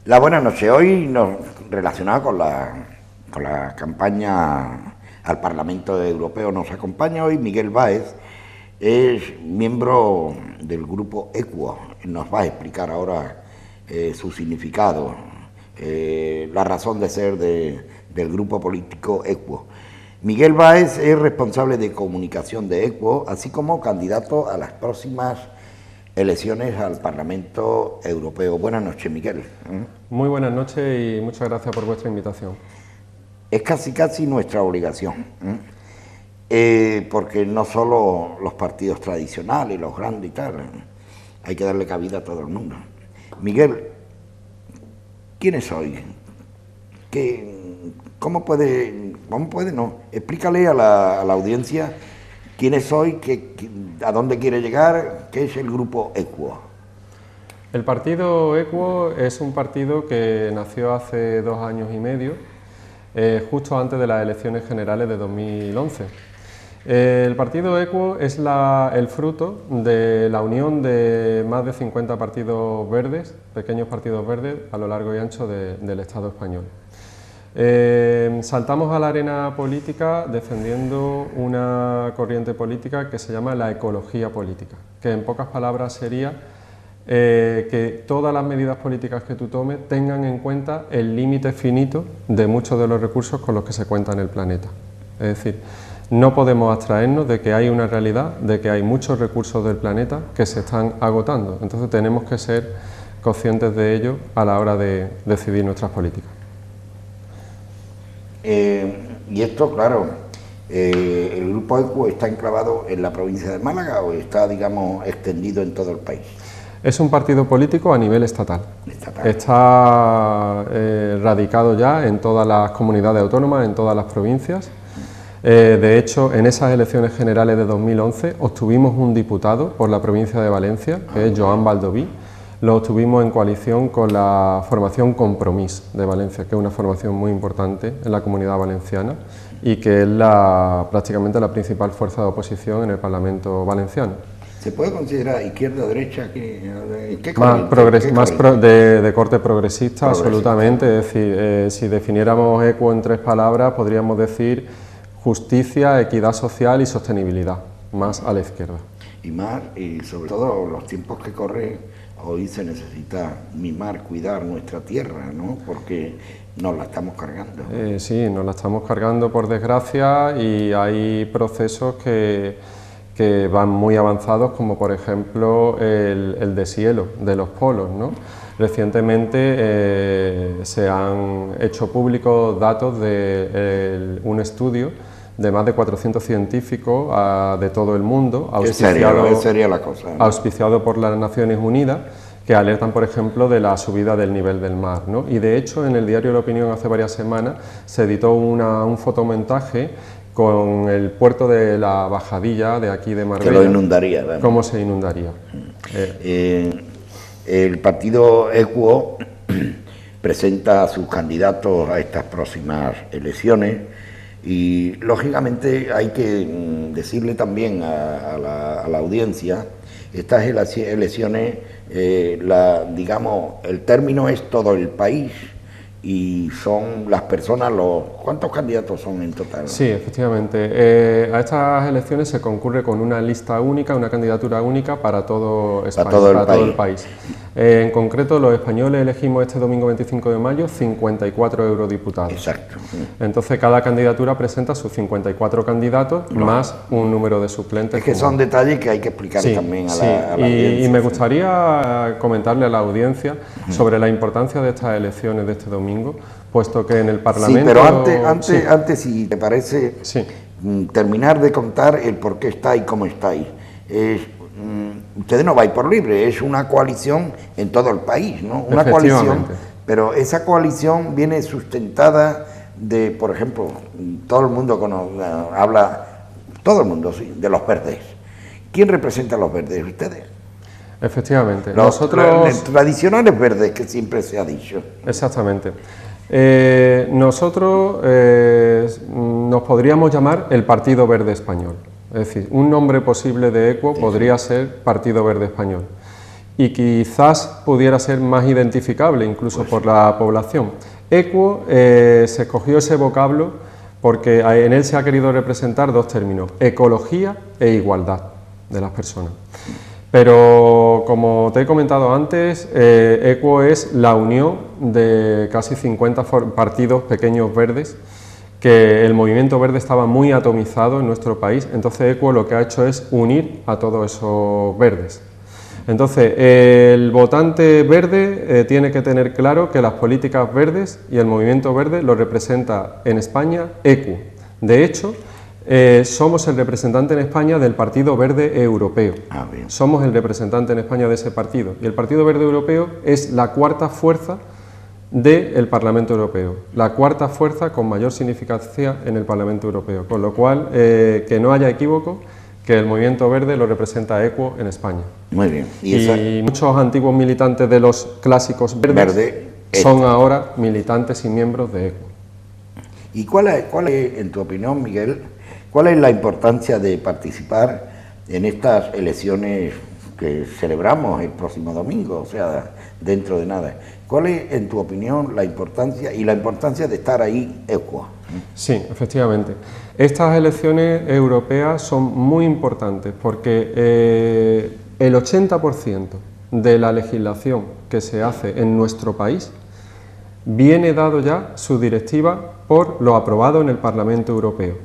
La buena noche. Hoy relacionado con la campaña al Parlamento Europeo nos acompaña hoy Miguel Báez, es miembro del grupo EQUO. Nos va a explicar ahora su significado, la razón de ser del grupo político EQUO. Miguel Báez es responsable de comunicación de EQUO, así como candidato a las próximas elecciones al Parlamento Europeo. Buenas noches, Miguel. Muy buenas noches y muchas gracias por vuestra invitación. Es casi nuestra obligación, porque no solo los partidos tradicionales, los grandes y tal, hay que darle cabida a todo el mundo. Miguel, ¿quién es hoy? ¿Cómo puede? No, explícale a la audiencia quién es hoy, a dónde quiere llegar, qué es el grupo EQUO. El partido EQUO es un partido que nació hace 2 años y medio, justo antes de las elecciones generales de 2011. El partido EQUO es el fruto de la unión de más de 50 partidos verdes, pequeños partidos verdes, a lo largo y ancho del Estado español. Saltamos a la arena política defendiendo una corriente política que se llama la ecología política, que en pocas palabras sería que todas las medidas políticas que tú tomes tengan en cuenta el límite finito de muchos de los recursos con los que se cuenta en el planeta. Es decir, no podemos abstraernos de que hay una realidad, de que hay muchos recursos del planeta que se están agotando. Entonces tenemos que ser conscientes de ello a la hora de decidir nuestras políticas. Y esto, claro, ¿el grupo EQUO está enclavado en la provincia de Málaga o está, digamos, extendido en todo el país? Es un partido político a nivel estatal. Está radicado ya en todas las comunidades autónomas, en todas las provincias. De hecho, en esas elecciones generales de 2011 obtuvimos un diputado por la provincia de Valencia, que es Joan Baldoví. Lo obtuvimos en coalición con la formación Compromís de Valencia, que es una formación muy importante en la comunidad valenciana y que es prácticamente la principal fuerza de oposición en el Parlamento valenciano. ¿Se puede considerar izquierda o derecha? ¿Qué de corte progresista, absolutamente. Es decir, si definiéramos EQUO en 3 palabras, podríamos decir justicia, equidad social y sostenibilidad, más a la izquierda. Y sobre todo los tiempos que corren, hoy se necesita mimar, cuidar nuestra tierra, ¿no? Porque nos la estamos cargando. Sí, nos la estamos cargando por desgracia y hay procesos que van muy avanzados, como por ejemplo el deshielo de los polos, ¿no? Recientemente se han hecho públicos datos de un estudio de más de 400 científicos de todo el mundo, auspiciado por las Naciones Unidas, que alertan, por ejemplo, de la subida del nivel del mar, ¿no? Y de hecho, en el diario La Opinión hace varias semanas se editó un fotomontaje con el puerto de la Bajadilla, de aquí de Marbella. Que lo inundaría, ¿verdad? ¿Cómo se inundaría? El partido EQUO presenta a sus candidatos a estas próximas elecciones y, lógicamente, hay que decirle también a la audiencia, estas elecciones, digamos, el término es todo el país. Y son las personas, ¿cuántos candidatos son en total? Sí, efectivamente. A estas elecciones se concurre con una lista única, una candidatura única para todo España, para todo el país. En concreto, los españoles elegimos este domingo 25 de mayo 54 eurodiputados. Exacto. Entonces, cada candidatura presenta sus 54 candidatos más un número de suplentes. Es que son detalles que hay que explicar también a la audiencia. Y me gustaría comentarle a la audiencia sobre la importancia de estas elecciones de este domingo, puesto que en el Parlamento... Sí, pero antes, si te parece, terminar de contar el por qué está y cómo estáis. Ustedes no vais por libre, es una coalición en todo el país, ¿no? Una coalición, pero esa coalición viene sustentada de, por ejemplo, todo el mundo habla, todo el mundo, sí, de los verdes. ¿Quién representa a los verdes? ¿Ustedes? Efectivamente. Los tradicionales verdes que siempre se ha dicho. Exactamente. Nosotros nos podríamos llamar el Partido Verde Español. Es decir, un nombre posible de EQUO podría ser Partido Verde Español. y quizás pudiera ser más identificable incluso por la población. Equo se escogió ese vocablo porque en él se ha querido representar dos términos, ecología e igualdad de las personas. Pero como te he comentado antes, Equo es la unión de casi 50 partidos pequeños verdes, que el movimiento verde estaba muy atomizado en nuestro país, entonces Equo lo que ha hecho es unir a todos esos verdes. Entonces, el votante verde tiene que tener claro que las políticas verdes y el movimiento verde lo representa en España Equo. De hecho, somos el representante en España del Partido Verde Europeo. Somos el representante en España de ese partido. Y el Partido Verde Europeo es la cuarta fuerza del Parlamento Europeo, la cuarta fuerza con mayor significancia en el Parlamento Europeo, con lo cual que no haya equívoco, que el movimiento verde lo representa Equo en España. Muy bien. Y muchos antiguos militantes de los clásicos verdes son ahora militantes y miembros de Equo. ¿Y cuál es, en tu opinión, Miguel, cuál es la importancia de participar en estas elecciones que celebramos el próximo domingo, o sea, dentro de nada? ¿Cuál es, en tu opinión, la importancia de estar ahí Equo? Sí, efectivamente. Estas elecciones europeas son muy importantes porque el 80% de la legislación que se hace en nuestro país viene dado ya su directiva por lo aprobado en el Parlamento Europeo.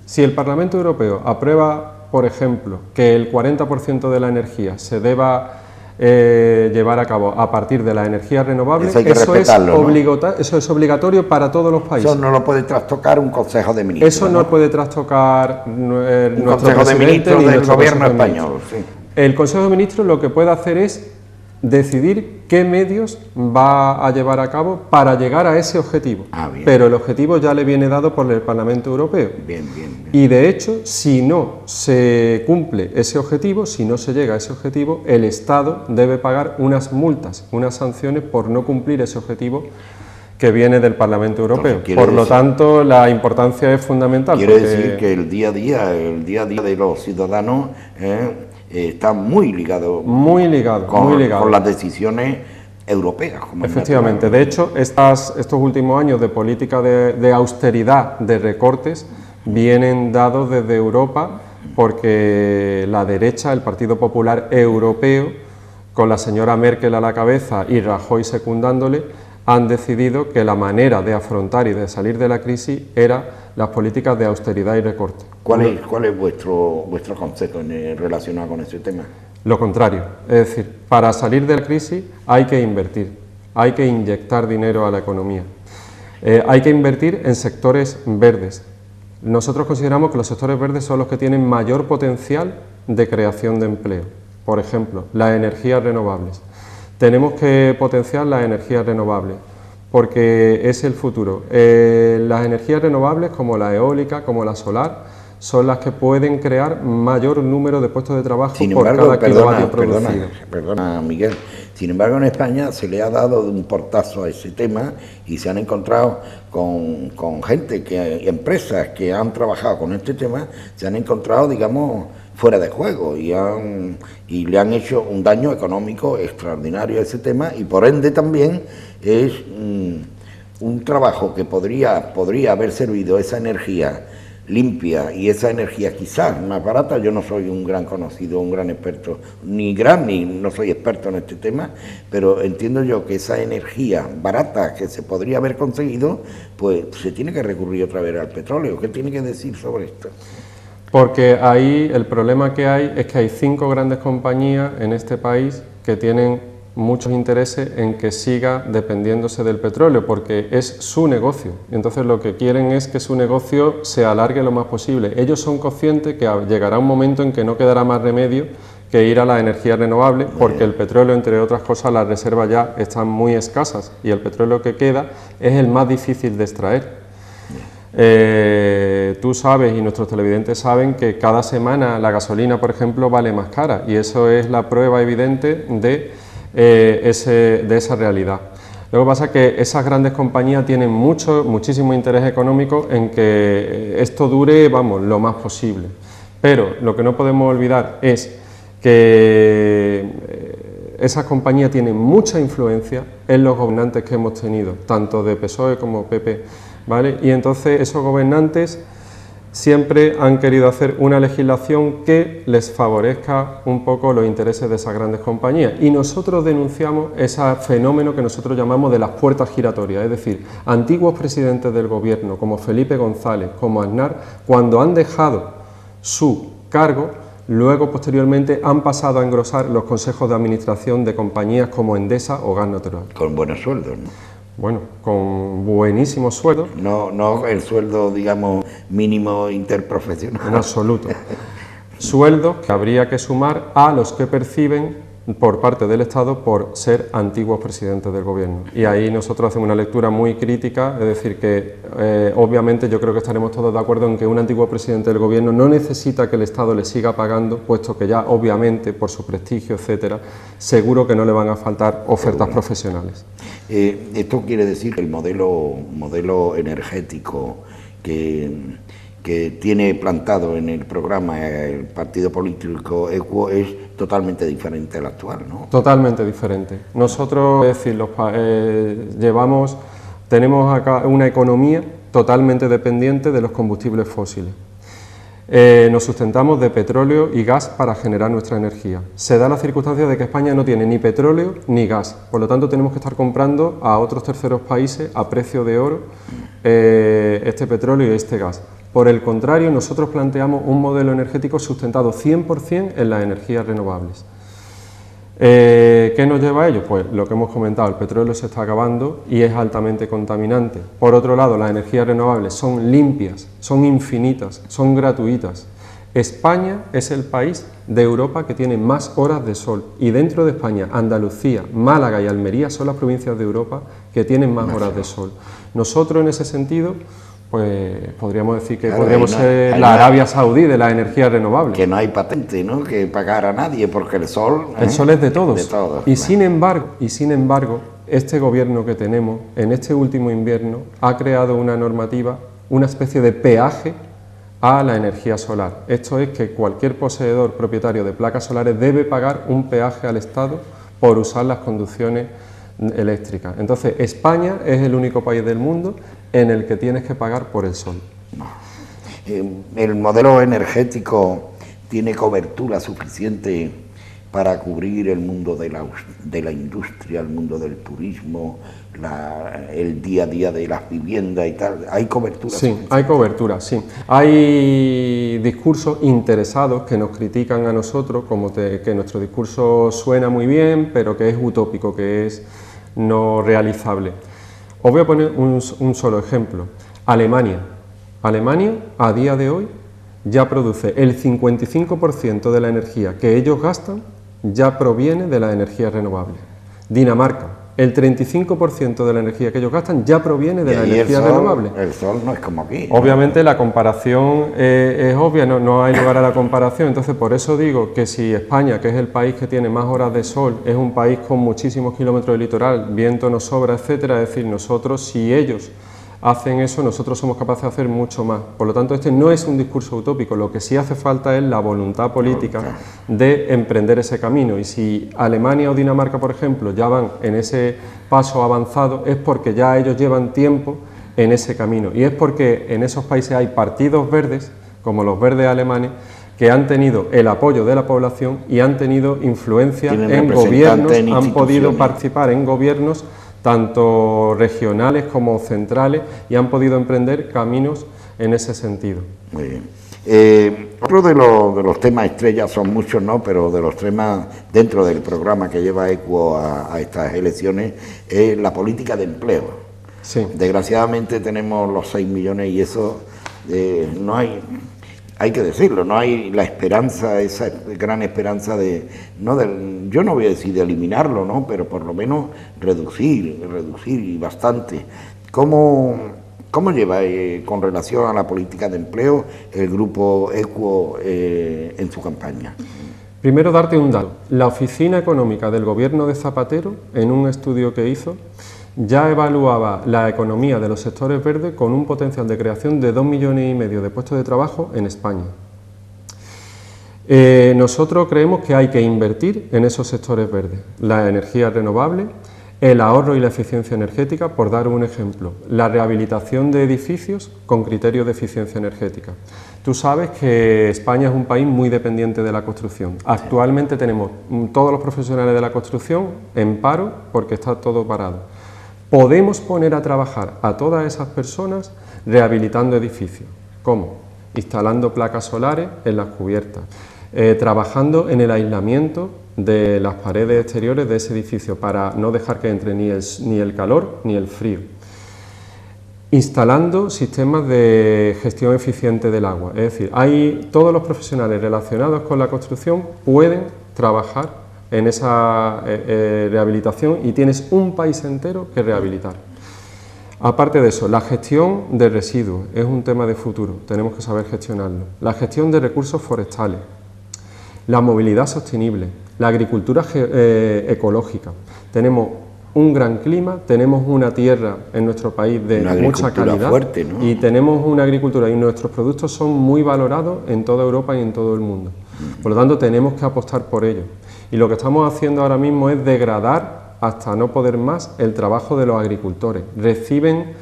Si el Parlamento Europeo aprueba, por ejemplo, que el 40% de la energía se deba llevar a cabo a partir de la energía renovable, eso es obligatorio para todos los países. Eso no lo puede trastocar un Consejo de Ministros. Eso no puede trastocar un Consejo de Ministros del Gobierno español. Sí. El Consejo de Ministros lo que puede hacer es decidir qué medios va a llevar a cabo para llegar a ese objetivo. Pero el objetivo ya le viene dado por el Parlamento Europeo. Bien. Y de hecho, si no se cumple ese objetivo, si no se llega a ese objetivo, el Estado debe pagar unas multas, unas sanciones por no cumplir ese objetivo que viene del Parlamento Europeo. Por lo tanto, la importancia es fundamental. Quiere decir que el día a día de los ciudadanos está muy ligado con las decisiones europeas. Efectivamente, de hecho, estos últimos años de política de austeridad, de recortes, vienen dados desde Europa porque la derecha, el Partido Popular Europeo, con la señora Merkel a la cabeza y Rajoy secundándole, han decidido que la manera de afrontar y de salir de la crisis era las políticas de austeridad y recorte. ¿Cuál es vuestro concepto relacionado con ese tema? Lo contrario, es decir, para salir de la crisis hay que invertir, hay que inyectar dinero a la economía, hay que invertir en sectores verdes. Nosotros consideramos que los sectores verdes son los que tienen mayor potencial de creación de empleo. Por ejemplo, las energías renovables. Tenemos que potenciar las energías renovables porque es el futuro. Las energías renovables como la eólica, como la solar, son las que pueden crear mayor número de puestos de trabajo por cada kilovatio producido. Perdona, Miguel. Sin embargo, en España se le ha dado un portazo a ese tema y se han encontrado con gente, empresas que han trabajado con este tema, se han encontrado, digamos, fuera de juego y le han hecho un daño económico extraordinario a ese tema y por ende también es un trabajo que podría haber servido esa energía limpia y esa energía quizás más barata. Yo no soy un gran conocido, un gran experto, ni no soy experto en este tema, pero entiendo yo que esa energía barata que se podría haber conseguido, pues se tiene que recurrir otra vez al petróleo. ¿Qué tiene que decir sobre esto? Porque ahí el problema que hay es que hay 5 grandes compañías en este país que tienen muchos intereses en que siga dependiéndose del petróleo, porque es su negocio. Y entonces lo que quieren es que su negocio se alargue lo más posible. Ellos son conscientes que llegará un momento en que no quedará más remedio que ir a la energía renovable, porque el petróleo, entre otras cosas, las reservas ya están muy escasas y el petróleo que queda es el más difícil de extraer. Tú sabes y nuestros televidentes saben que cada semana la gasolina, por ejemplo, vale más cara y eso es la prueba evidente de esa realidad. Lo que pasa es que esas grandes compañías tienen muchísimo interés económico en que esto dure, vamos, lo más posible. Pero lo que no podemos olvidar es que esas compañías tienen mucha influencia en los gobernantes que hemos tenido, tanto de PSOE como PP, ¿vale? Y entonces esos gobernantes siempre han querido hacer una legislación que les favorezca un poco los intereses de esas grandes compañías, y nosotros denunciamos ese fenómeno que nosotros llamamos de las puertas giratorias, es decir, antiguos presidentes del gobierno como Felipe González, como Aznar, cuando han dejado su cargo, luego posteriormente han pasado a engrosar los consejos de administración de compañías como Endesa o Gas Natural. Con buenos sueldos, ¿no? Bueno, con buenísimos sueldos. No el sueldo, digamos, mínimo interprofesional. En absoluto. Sueldos que habría que sumar a los que perciben por parte del Estado por ser antiguos presidentes del gobierno. Y ahí nosotros hacemos una lectura muy crítica, es decir, que obviamente yo creo que estaremos todos de acuerdo en que un antiguo presidente del gobierno no necesita que el Estado le siga pagando, puesto que ya obviamente por su prestigio, etcétera, seguro que no le van a faltar ofertas profesionales. Esto quiere decir que el modelo energético que tiene plantado en el programa el partido político EQUO es totalmente diferente al actual, ¿no? Totalmente diferente. Nosotros, es decir, tenemos acá una economía totalmente dependiente de los combustibles fósiles. Nos sustentamos de petróleo y gas para generar nuestra energía. Se da la circunstancia de que España no tiene ni petróleo ni gas, por lo tanto tenemos que estar comprando a otros terceros países a precio de oro este petróleo y este gas. Por el contrario, nosotros planteamos un modelo energético sustentado 100% en las energías renovables. ¿Qué nos lleva a ello? Pues lo que hemos comentado, el petróleo se está acabando y es altamente contaminante. Por otro lado, las energías renovables son limpias, son infinitas, son gratuitas. España es el país de Europa que tiene más horas de sol, y dentro de España, Andalucía, Málaga y Almería son las provincias de Europa que tienen más horas de sol. Nosotros, en ese sentido, pues podríamos decir que podríamos ser la Arabia Saudí de las energías renovables. Que no hay patente, ¿no?, que pagar a nadie, porque el sol... El sol es de todos. De todos, y sin embargo, este gobierno que tenemos, en este último invierno, ha creado una normativa, una especie de peaje a la energía solar. Esto es que cualquier poseedor propietario de placas solares debe pagar un peaje al Estado por usar las conducciones eléctricas. Entonces, España es el único país del mundo en el que tienes que pagar por el sol. ¿El modelo energético tiene cobertura suficiente para cubrir el mundo de la industria, el mundo del turismo, el día a día de las viviendas y tal? ¿Hay cobertura? Sí, hay cobertura, sí. Hay discursos interesados que nos critican a nosotros, que nuestro discurso suena muy bien, pero que es utópico, que es no realizable. Os voy a poner un solo ejemplo. Alemania, a día de hoy, ya produce el 55% de la energía que ellos gastan, ya proviene de las energías renovables. Dinamarca, el 35% de la energía que ellos gastan ya proviene de las energías renovables. El sol no es como aquí. Obviamente la comparación es obvia, no hay lugar a la comparación. Entonces, por eso digo que si España, que es el país que tiene más horas de sol, es un país con muchísimos kilómetros de litoral, viento nos sobra, etcétera, es decir, nosotros, si ellos hacen eso, nosotros somos capaces de hacer mucho más. Por lo tanto, este no es un discurso utópico, lo que sí hace falta es la voluntad política de emprender ese camino, y si Alemania o Dinamarca, por ejemplo, ya van en ese paso avanzado, es porque ya ellos llevan tiempo en ese camino, y es porque en esos países hay partidos verdes, como los verdes alemanes, que han tenido el apoyo de la población y han tenido influencia en gobiernos, han podido participar en gobiernos tanto regionales como centrales, y han podido emprender caminos en ese sentido. Muy bien. Otro de los temas estrellas, son muchos, ¿no?, pero de los temas dentro del programa que lleva EQUO a estas elecciones es la política de empleo. Sí. Desgraciadamente tenemos los 6 millones y eso no hay que decirlo, no hay la esperanza, esa gran esperanza yo no voy a decir de eliminarlo, ¿no?, pero por lo menos reducir y bastante. ¿Cómo lleva con relación a la política de empleo el grupo EQUO en su campaña? Primero, darte un dato. La Oficina Económica del Gobierno de Zapatero, en un estudio que hizo, ya evaluaba la economía de los sectores verdes con un potencial de creación de 2,5 millones de puestos de trabajo en España. Nosotros creemos que hay que invertir en esos sectores verdes, la energía renovable, el ahorro y la eficiencia energética, por dar un ejemplo, la rehabilitación de edificios con criterios de eficiencia energética. Tú sabes que España es un país muy dependiente de la construcción. Actualmente tenemos todos los profesionales de la construcción en paro porque está todo parado. Podemos poner a trabajar a todas esas personas rehabilitando edificios. ¿Cómo? Instalando placas solares en las cubiertas, trabajando en el aislamiento de las paredes exteriores de ese edificio para no dejar que entre ni el calor ni el frío. Instalando sistemas de gestión eficiente del agua, es decir, todos los profesionales relacionados con la construcción pueden trabajar en esa rehabilitación y tienes un país entero que rehabilitar. Aparte de eso, la gestión de residuos es un tema de futuro, tenemos que saber gestionarlo. La gestión de recursos forestales, la movilidad sostenible, la agricultura ecológica. Tenemos un gran clima, tenemos una tierra en nuestro país de mucha calidad fuerte, ¿no? Y tenemos una agricultura y nuestros productos son muy valorados en toda Europa y en todo el mundo. Por lo tanto, tenemos que apostar por ello. Y lo que estamos haciendo ahora mismo es degradar hasta no poder más el trabajo de los agricultores. Reciben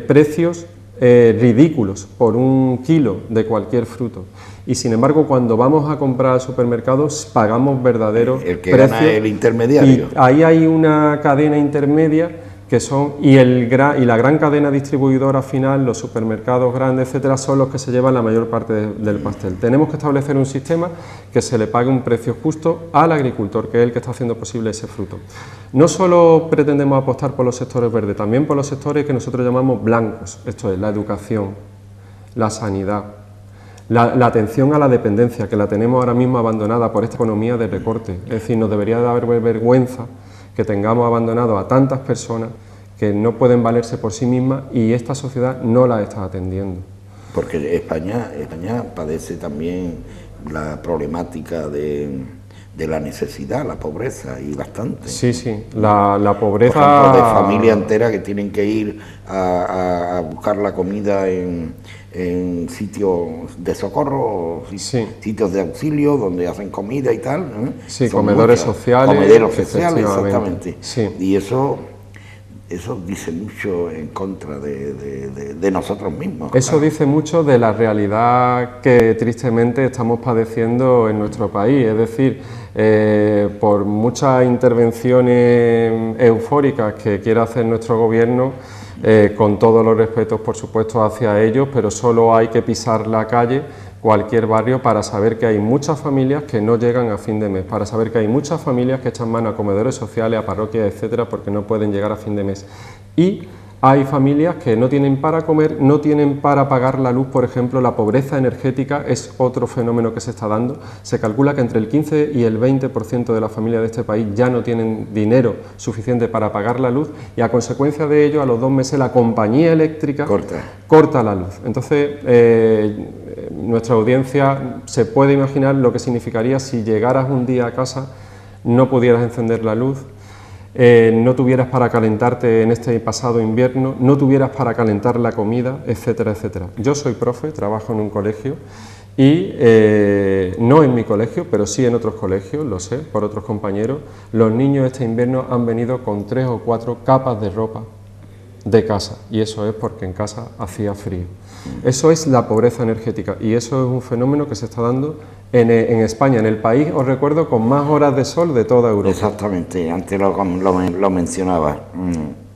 precios ridículos por un kilo de cualquier fruto. Y sin embargo, cuando vamos a comprar al supermercado, pagamos verdaderos precios. El que gana es el intermediario. Y ahí hay una cadena intermedia que son, y la gran cadena distribuidora final, los supermercados grandes, etcétera, son los que se llevan la mayor parte del pastel. Tenemos que establecer un sistema que se le pague un precio justo al agricultor, que es el que está haciendo posible ese fruto. No solo pretendemos apostar por los sectores verdes, también por los sectores que nosotros llamamos blancos, esto es, la educación, la sanidad, la atención a la dependencia, que la tenemos ahora mismo abandonada por esta economía de recorte. Es decir, nos debería dar vergüenza que tengamos abandonado a tantas personas que no pueden valerse por sí mismas y esta sociedad no la está atendiendo. Porque España padece también la problemática de la necesidad, la pobreza, y bastante. Sí, sí, la pobreza... Por ejemplo, de familias enteras que tienen que ir a buscar la comida en sitios de socorro, sí, sitios de auxilio donde hacen comida y tal, ¿no? Sí, comedores sociales. Comederos sociales, exactamente. Sí. Y eso dice mucho en contra de nosotros mismos. Eso claro. Dice mucho de la realidad que tristemente estamos padeciendo en nuestro país, es decir, por muchas intervenciones eufóricas que quiera hacer nuestro gobierno, con todos los respetos por supuesto hacia ellos, pero solo hay que pisar la calle, cualquier barrio, para saber que hay muchas familias que no llegan a fin de mes, para saber que hay muchas familias que echan mano a comedores sociales, a parroquias, etcétera, porque no pueden llegar a fin de mes. Y hay familias que no tienen para comer, no tienen para pagar la luz, por ejemplo. La pobreza energética es otro fenómeno que se está dando. Se calcula que entre el 15 y el 20% de las familias de este país ya no tienen dinero suficiente para pagar la luz y a consecuencia de ello, a los 2 meses la compañía eléctrica corta la luz. Entonces, nuestra audiencia se puede imaginar lo que significaría si llegaras un día a casa, no pudieras encender la luz, no tuvieras para calentarte en este pasado invierno, no tuvieras para calentar la comida, etcétera, etcétera. Yo soy profe, trabajo en un colegio y no en mi colegio, pero sí en otros colegios, lo sé, por otros compañeros. Los niños este invierno han venido con 3 o 4 capas de ropa de casa y eso es porque en casa hacía frío. Eso es la pobreza energética y eso es un fenómeno que se está dando en España, en el país, os recuerdo, con más horas de sol de toda Europa. Exactamente, antes lo mencionaba.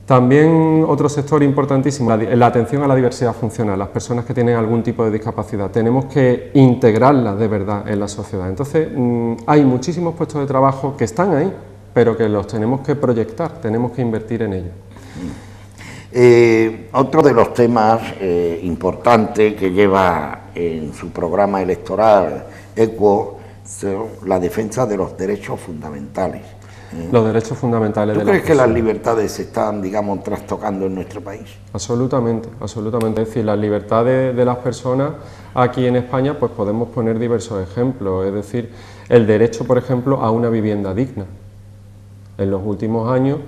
También otro sector importantísimo, la atención a la diversidad funcional, las personas que tienen algún tipo de discapacidad. Tenemos que integrarlas de verdad en la sociedad. Entonces, hay muchísimos puestos de trabajo que están ahí, pero que los tenemos que proyectar, tenemos que invertir en ellos. Otro de los temas importantes que lleva en su programa electoral ECUO son la defensa de los derechos fundamentales. Los derechos fundamentales. ¿Tú crees que las libertades se están, digamos, trastocando en nuestro país? Absolutamente, absolutamente. Es decir, las libertades de las personas aquí en España, pues podemos poner diversos ejemplos. Es decir, el derecho, por ejemplo, a una vivienda digna. En los últimos años,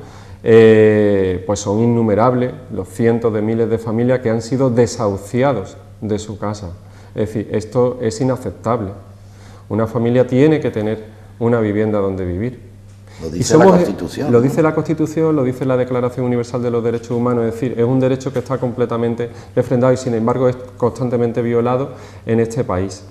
pues son innumerables los cientos de miles de familias que han sido desahuciados de su casa. Es decir, esto es inaceptable. Una familia tiene que tener una vivienda donde vivir. Lo dice la Constitución. Lo dice la Constitución, lo dice la Declaración Universal de los Derechos Humanos, es decir, es un derecho que está completamente refrendado y sin embargo es constantemente violado en este país.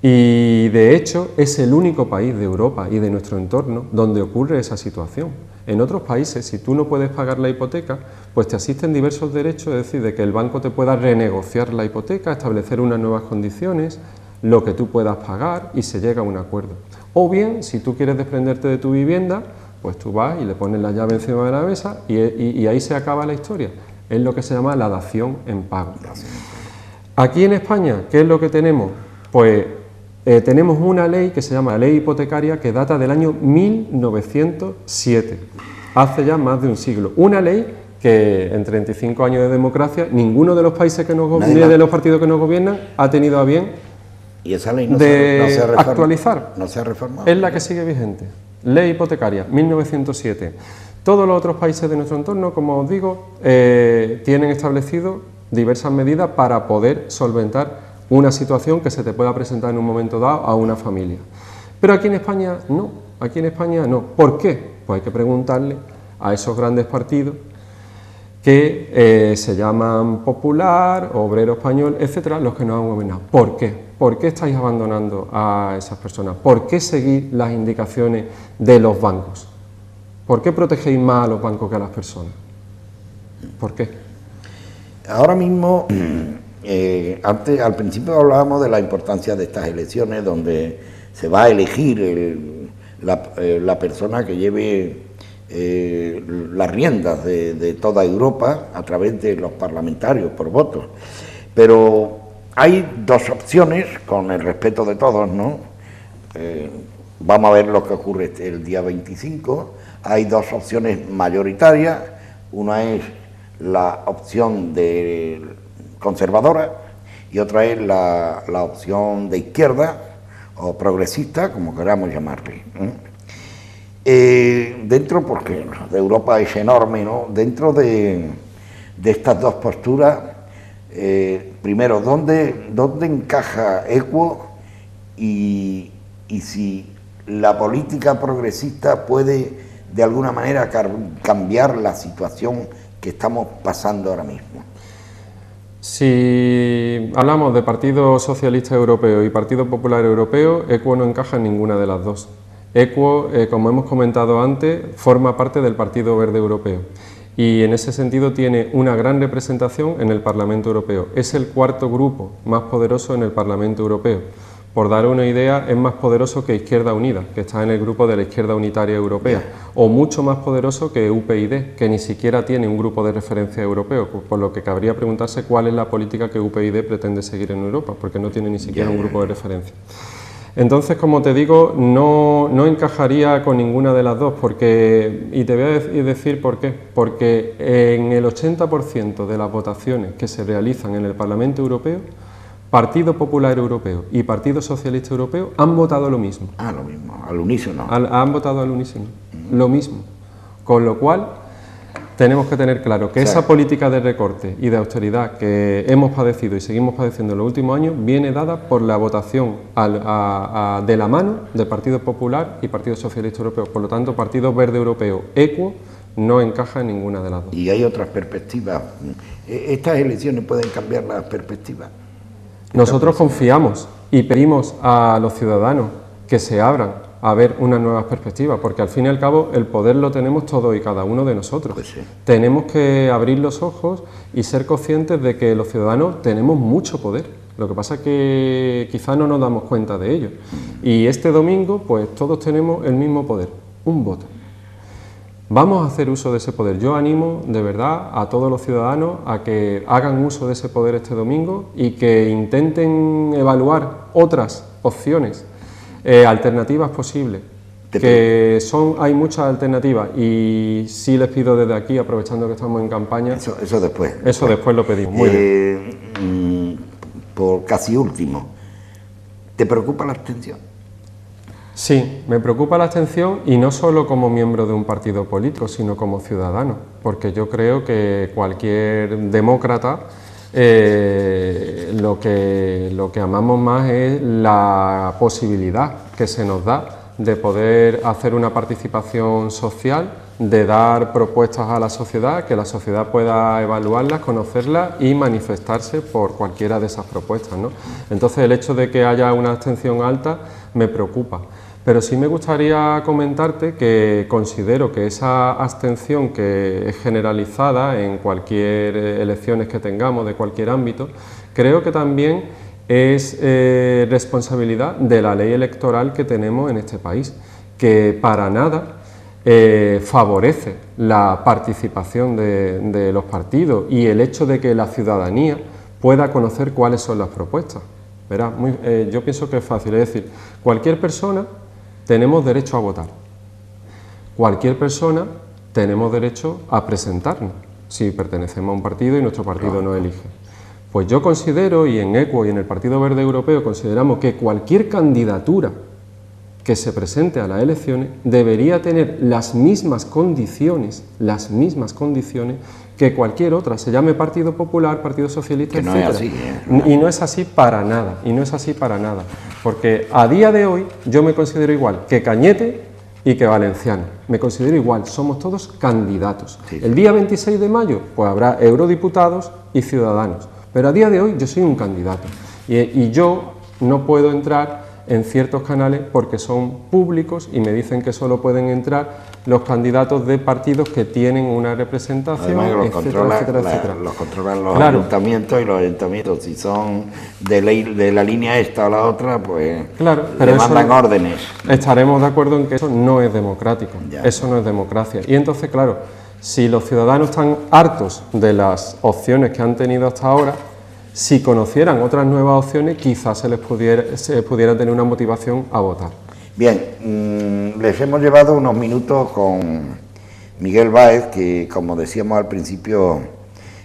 Y de hecho es el único país de Europa y de nuestro entorno donde ocurre esa situación. En otros países, si tú no puedes pagar la hipoteca, pues te asisten diversos derechos, es decir, de que el banco te pueda renegociar la hipoteca, establecer unas nuevas condiciones, lo que tú puedas pagar y se llega a un acuerdo. O bien, si tú quieres desprenderte de tu vivienda, pues tú vas y le pones la llave encima de la mesa y ahí se acaba la historia. Es lo que se llama la dación en pago. Aquí en España, ¿qué es lo que tenemos? Pues tenemos una ley que se llama Ley Hipotecaria que data del año 1907, hace ya más de un siglo. Una ley que en 35 años de democracia ninguno de los países que nos gobiernan, de los partidos que nos gobiernan, ha tenido a bien y esa ley no se actualizar. No se ha reformado. Es la que sigue vigente. Ley Hipotecaria, 1907. Todos los otros países de nuestro entorno, como os digo, tienen establecido diversas medidas para poder solventar una situación que se te pueda presentar en un momento dado a una familia. Pero aquí en España no, aquí en España no. ¿Por qué? Pues hay que preguntarle a esos grandes partidos que se llaman Popular, Obrero Español, etcétera, los que nos han gobernado. ¿Por qué? ¿Por qué estáis abandonando a esas personas? ¿Por qué seguís las indicaciones de los bancos? ¿Por qué protegéis más a los bancos que a las personas? ¿Por qué? Ahora mismo... al principio hablábamos de la importancia de estas elecciones donde se va a elegir la persona que lleve las riendas de toda Europa a través de los parlamentarios por votos. Pero hay dos opciones, con el respeto de todos, ¿no? Vamos a ver lo que ocurre el día 25. Hay dos opciones mayoritarias. Una es la opción de conservadora y otra es la opción de izquierda o progresista, como queramos llamarle. Dentro, porque de Europa es enorme, ¿no? Dentro de estas dos posturas, primero, ¿dónde encaja Equo y si la política progresista puede de alguna manera cambiar la situación que estamos pasando ahora mismo? Si hablamos de Partido Socialista Europeo y Partido Popular Europeo, Equo no encaja en ninguna de las dos. Equo, como hemos comentado antes, forma parte del Partido Verde Europeo y en ese sentido tiene una gran representación en el Parlamento Europeo. Es el cuarto grupo más poderoso en el Parlamento Europeo. Por dar una idea, es más poderoso que Izquierda Unida, que está en el grupo de la Izquierda Unitaria Europea, o mucho más poderoso que UPyD, que ni siquiera tiene un grupo de referencia europeo, por lo que cabría preguntarse cuál es la política que UPyD pretende seguir en Europa, porque no tiene ni siquiera un grupo de referencia. Entonces, como te digo, no encajaría con ninguna de las dos, y te voy a decir por qué. Porque en el 80% de las votaciones que se realizan en el Parlamento Europeo, Partido Popular Europeo y Partido Socialista Europeo han votado lo mismo. Lo mismo, al unísono. Han votado al unísono, lo mismo. Con lo cual, tenemos que tener claro que esa política de recorte y de austeridad que hemos padecido y seguimos padeciendo en los últimos años viene dada por la votación de la mano del Partido Popular y Partido Socialista Europeo. Por lo tanto, Partido Verde Europeo, Equo, no encaja en ninguna de las dos. Y hay otras perspectivas. ¿Estas elecciones pueden cambiar las perspectivas? Nosotros confiamos y pedimos a los ciudadanos que se abran a ver unas nuevas perspectivas, porque al fin y al cabo el poder lo tenemos todos y cada uno de nosotros. Pues sí. Tenemos que abrir los ojos y ser conscientes de que los ciudadanos tenemos mucho poder. Lo que pasa es que quizás no nos damos cuenta de ello. Y este domingo, pues todos tenemos el mismo poder, un voto. Vamos a hacer uso de ese poder. Yo animo de verdad a todos los ciudadanos a que hagan uso de ese poder este domingo y que intenten evaluar otras opciones, alternativas posibles, hay muchas alternativas y sí les pido desde aquí, aprovechando que estamos en campaña... Eso después. Eso después lo pedimos. Muy bien. Por casi último, ¿te preocupa la abstención? Sí, me preocupa la abstención y no solo como miembro de un partido político, sino como ciudadano, porque yo creo que cualquier demócrata lo que amamos más es la posibilidad que se nos da de poder hacer una participación social, de dar propuestas a la sociedad, que la sociedad pueda evaluarlas, conocerlas y manifestarse por cualquiera de esas propuestas, ¿no? Entonces el hecho de que haya una abstención alta me preocupa. Pero sí me gustaría comentarte que considero que esa abstención que es generalizada en cualquier elecciones que tengamos de cualquier ámbito, creo que también es responsabilidad de la ley electoral que tenemos en este país, que para nada favorece la participación de los partidos y el hecho de que la ciudadanía pueda conocer cuáles son las propuestas. Verás, yo pienso que es fácil, es decir, cualquier persona tenemos derecho a votar, cualquier persona tenemos derecho a presentarnos si pertenecemos a un partido y nuestro partido nos elige. Pues yo considero, y en EQUO y en el Partido Verde Europeo consideramos que cualquier candidatura que se presente a las elecciones debería tener las mismas condiciones que cualquier otra, se llame Partido Popular, Partido Socialista, etc. No es así, y no es así para nada, porque a día de hoy yo me considero igual que Cañete y que Valenciano, me considero igual, somos todos candidatos. Sí. El día 26 de mayo pues habrá eurodiputados y ciudadanos, pero a día de hoy yo soy un candidato y yo no puedo entrar en ciertos canales porque son públicos y me dicen que solo pueden entrar los candidatos de partidos que tienen una representación, etcétera. Los controlan los ayuntamientos, y los ayuntamientos, si son de la línea esta o la otra, pues pero le mandan órdenes. Estaremos de acuerdo en que eso no es democrático, eso no es democracia. Y entonces, claro, si los ciudadanos están hartos de las opciones que han tenido hasta ahora, si conocieran otras nuevas opciones, quizás se pudiera tener una motivación a votar. Bien, les hemos llevado unos minutos con Miguel Báez, que, como decíamos al principio,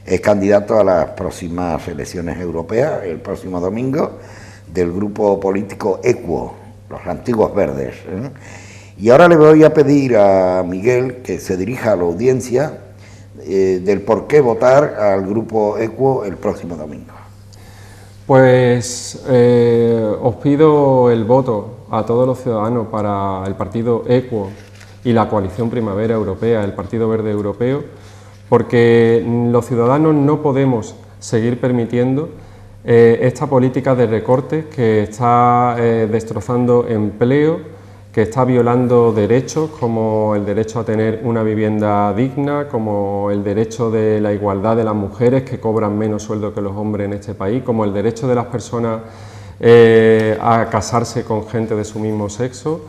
es candidato a las próximas elecciones europeas, el próximo domingo, del grupo político EQUO, los antiguos verdes. Y ahora le voy a pedir a Miguel que se dirija a la audiencia del por qué votar al grupo EQUO el próximo domingo. Pues os pido el voto a todos los ciudadanos para el partido EQUO y la coalición Primavera Europea, el Partido Verde Europeo, porque los ciudadanos no podemos seguir permitiendo esta política de recortes que está destrozando empleo, que está violando derechos como el derecho a tener una vivienda digna, como el derecho de la igualdad de las mujeres que cobran menos sueldo que los hombres en este país, como el derecho de las personas a casarse con gente de su mismo sexo.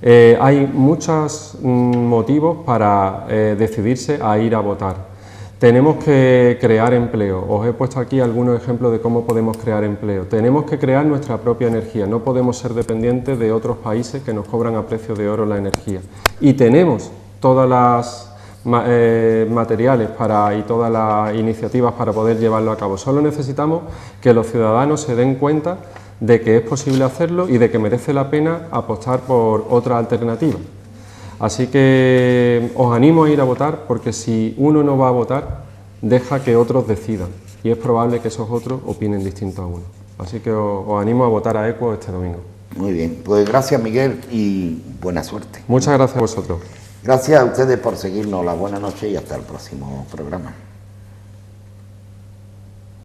Hay muchos motivos para decidirse a ir a votar. Tenemos que crear empleo. Os he puesto aquí algunos ejemplos de cómo podemos crear empleo. Tenemos que crear nuestra propia energía. No podemos ser dependientes de otros países que nos cobran a precio de oro la energía. Y tenemos todas las materiales y todas las iniciativas para poder llevarlo a cabo. Solo necesitamos que los ciudadanos se den cuenta de que es posible hacerlo y de que merece la pena apostar por otra alternativa. Así que os animo a ir a votar, porque si uno no va a votar, deja que otros decidan, y es probable que esos otros opinen distinto a uno. Así que os animo a votar a EQUO este domingo. Muy bien, pues gracias Miguel y buena suerte. Muchas gracias a vosotros. Gracias a ustedes por seguirnos, la buena noche y hasta el próximo programa.